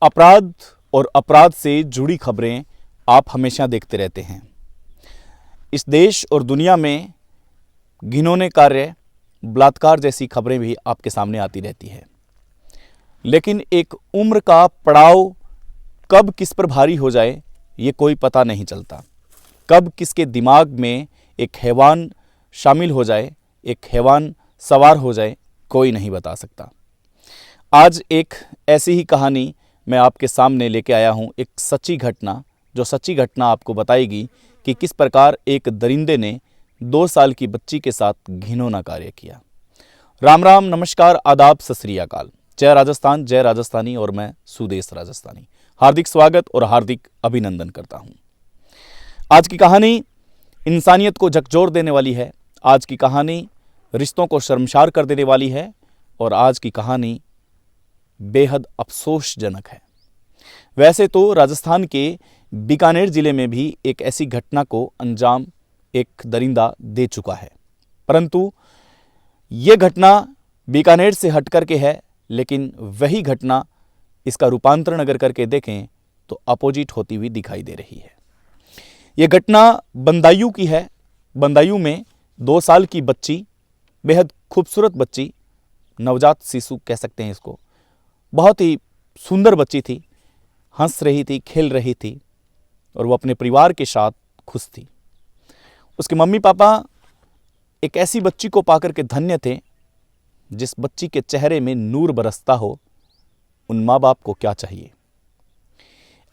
अपराध और अपराध से जुड़ी खबरें आप हमेशा देखते रहते हैं। इस देश और दुनिया में घिनौने कार्य, बलात्कार जैसी खबरें भी आपके सामने आती रहती है। लेकिन एक उम्र का पड़ाव कब किस पर भारी हो जाए ये कोई पता नहीं चलता। कब किसके दिमाग में एक हैवान शामिल हो जाए, एक हैवान सवार हो जाए, कोई नहीं बता सकता। आज एक ऐसी ही कहानी मैं आपके सामने लेके आया हूँ, एक सच्ची घटना, जो सच्ची घटना आपको बताएगी कि किस प्रकार एक दरिंदे ने 2 साल की बच्ची के साथ घिनौना कार्य किया। राम राम, नमस्कार, आदाब, सत श्री अकाल। जय राजस्थान, जय राजस्थानी और मैं सुदेश राजस्थानी। हार्दिक स्वागत और हार्दिक अभिनंदन करता हूँ। आज की कहानी इंसानियत को झकझोर देने वाली है। आज की कहानी रिश्तों को शर्मसार कर देने वाली है और आज की कहानी बेहद अफसोसजनक है। वैसे तो राजस्थान के बीकानेर जिले में भी एक ऐसी घटना को अंजाम एक दरिंदा दे चुका है, परंतु ये घटना बीकानेर से हट करके है, लेकिन वही घटना इसका रूपांतरण अगर करके देखें तो अपोजिट होती हुई दिखाई दे रही है। ये घटना बंदायूं की है। बंदायूं में 2 साल की बच्ची, बेहद खूबसूरत बच्ची, नवजात शिशु कह सकते हैं इसको, बहुत ही सुंदर बच्ची थी, हंस रही थी, खेल रही थी और वो अपने परिवार के साथ खुश थी। उसके मम्मी पापा एक ऐसी बच्ची को पाकर के धन्य थे जिस बच्ची के चेहरे में नूर बरसता हो। उन माँ बाप को क्या चाहिए।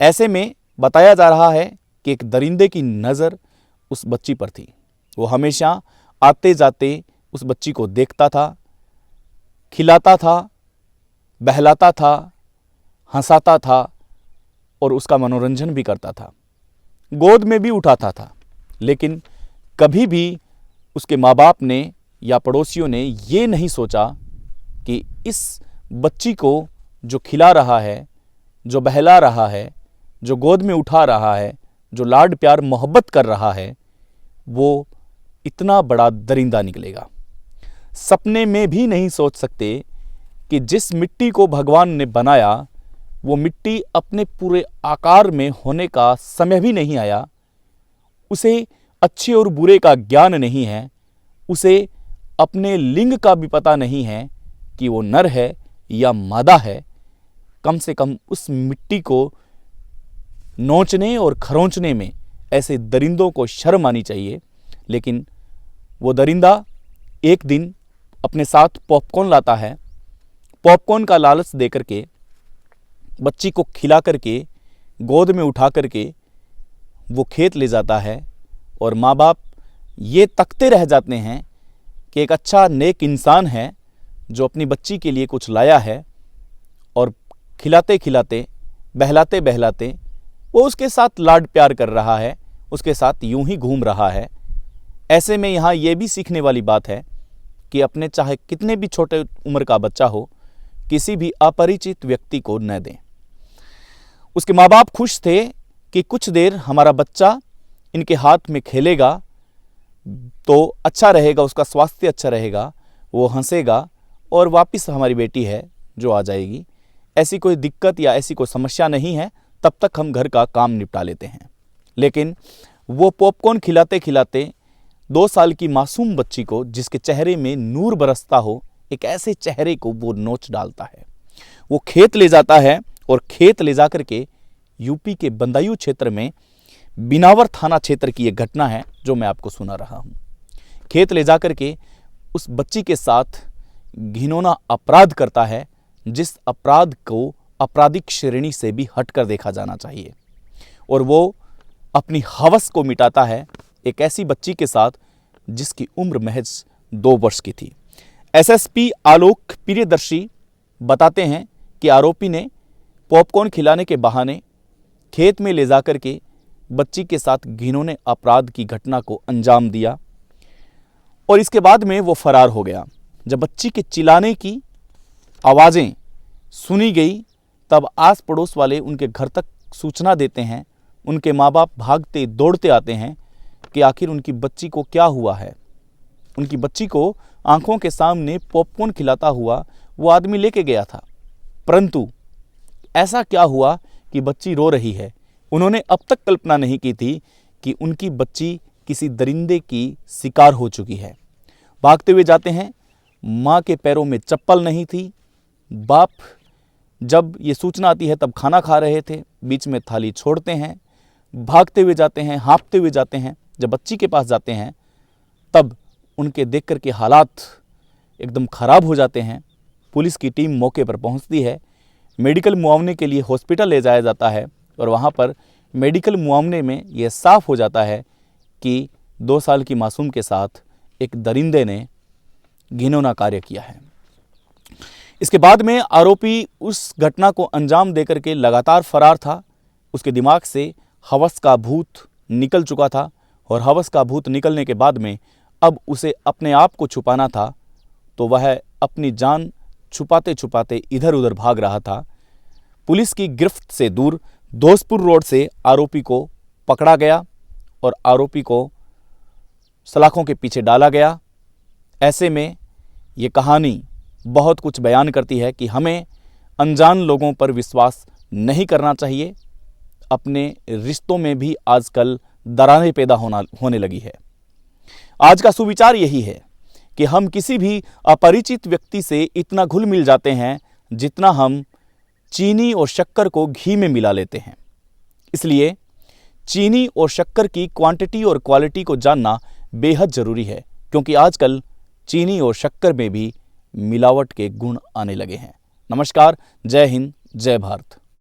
ऐसे में बताया जा रहा है कि एक दरिंदे की नज़र उस बच्ची पर थी। वो हमेशा आते जाते उस बच्ची को देखता था, खिलाता था, बहलाता था, हंसाता था और उसका मनोरंजन भी करता था, गोद में भी उठाता था। लेकिन कभी भी उसके माँ बाप ने या पड़ोसियों ने ये नहीं सोचा कि इस बच्ची को जो खिला रहा है, जो बहला रहा है, जो गोद में उठा रहा है, जो लाड प्यार मोहब्बत कर रहा है, वो इतना बड़ा दरिंदा निकलेगा। सपने में भी नहीं सोच सकते कि जिस मिट्टी को भगवान ने बनाया वो मिट्टी अपने पूरे आकार में होने का समय भी नहीं आया। उसे अच्छे और बुरे का ज्ञान नहीं है, उसे अपने लिंग का भी पता नहीं है कि वो नर है या मादा है। कम से कम उस मिट्टी को नोचने और खरोंचने में ऐसे दरिंदों को शर्म आनी चाहिए। लेकिन वो दरिंदा एक दिन अपने साथ पॉपकॉर्न लाता है। पॉपकॉर्न का लालच दे करके बच्ची को खिला करके गोद में उठा करके वो खेत ले जाता है और माँ बाप ये तकते रह जाते हैं कि एक अच्छा नेक इंसान है जो अपनी बच्ची के लिए कुछ लाया है, और खिलाते खिलाते, बहलाते बहलाते वो उसके साथ लाड प्यार कर रहा है, उसके साथ यूं ही घूम रहा है। ऐसे में यहाँ ये भी सीखने वाली बात है कि अपने चाहे कितने भी छोटे उम्र का बच्चा हो, किसी भी अपरिचित व्यक्ति को न दें। उसके माँ बाप खुश थे कि कुछ देर हमारा बच्चा इनके हाथ में खेलेगा तो अच्छा रहेगा, उसका स्वास्थ्य अच्छा रहेगा, वो हंसेगा और वापस हमारी बेटी है जो आ जाएगी। ऐसी कोई दिक्कत या ऐसी कोई समस्या नहीं है, तब तक हम घर का काम निपटा लेते हैं। लेकिन वो पॉपकॉर्न खिलाते खिलाते 2 साल की मासूम बच्ची को, जिसके चेहरे में नूर बरसता हो, एक ऐसे चेहरे को वो नोच डालता है। वो खेत ले जाता है और खेत ले जाकर के यूपी के बंदायूं क्षेत्र में बिनावर थाना क्षेत्र की एक घटना है जो मैं आपको सुना रहा हूँ। खेत ले जाकर के उस बच्ची के साथ घिनौना अपराध करता है, जिस अपराध को आपराधिक श्रेणी से भी हटकर देखा जाना चाहिए। और वो अपनी हवस को मिटाता है एक ऐसी बच्ची के साथ जिसकी उम्र महज 2 वर्ष की थी। एसएसपी आलोक प्रियदर्शी बताते हैं कि आरोपी ने पॉपकॉर्न खिलाने के बहाने खेत में ले जाकर के बच्ची के साथ घिनौने अपराध की घटना को अंजाम दिया और इसके बाद में वो फरार हो गया। जब बच्ची के चिल्लाने की आवाज़ें सुनी गई तब आस पड़ोस वाले उनके घर तक सूचना देते हैं। उनके माँ बाप भागते दौड़ते आते हैं कि आखिर उनकी बच्ची को क्या हुआ है। उनकी बच्ची को आंखों के सामने पॉपकॉर्न खिलाता हुआ वो आदमी लेके गया था, परंतु ऐसा क्या हुआ कि बच्ची रो रही है। उन्होंने अब तक कल्पना नहीं की थी कि उनकी बच्ची किसी दरिंदे की शिकार हो चुकी है। भागते हुए जाते हैं, माँ के पैरों में चप्पल नहीं थी। बाप जब ये सूचना आती है तब खाना खा रहे थे, बीच में थाली छोड़ते हैं, भागते हुए जाते हैं, हाँफते हुए जाते हैं। जब बच्ची के पास जाते हैं तब उनके देख कर के हालात एकदम ख़राब हो जाते हैं। पुलिस की टीम मौके पर पहुंचती है, मेडिकल मुआवने के लिए हॉस्पिटल ले जाया जाता है और वहां पर मेडिकल मुआवने में यह साफ हो जाता है कि 2 साल की मासूम के साथ एक दरिंदे ने घिनौना कार्य किया है। इसके बाद में आरोपी उस घटना को अंजाम देकर के लगातार फरार था। उसके दिमाग से हवस का भूत निकल चुका था और हवस का भूत निकलने के बाद में अब उसे अपने आप को छुपाना था, तो वह अपनी जान छुपाते छुपाते इधर उधर भाग रहा था। पुलिस की गिरफ्त से दूर दोस्तपुर रोड से आरोपी को पकड़ा गया और आरोपी को सलाखों के पीछे डाला गया। ऐसे में ये कहानी बहुत कुछ बयान करती है कि हमें अनजान लोगों पर विश्वास नहीं करना चाहिए। अपने रिश्तों में भी आजकल दरारें पैदा होने लगी है। आज का सुविचार यही है कि हम किसी भी अपरिचित व्यक्ति से इतना घुल मिल जाते हैं जितना हम चीनी और शक्कर को घी में मिला लेते हैं। इसलिए चीनी और शक्कर की क्वांटिटी और क्वालिटी को जानना बेहद जरूरी है, क्योंकि आजकल चीनी और शक्कर में भी मिलावट के गुण आने लगे हैं। नमस्कार, जय हिंद, जय भारत।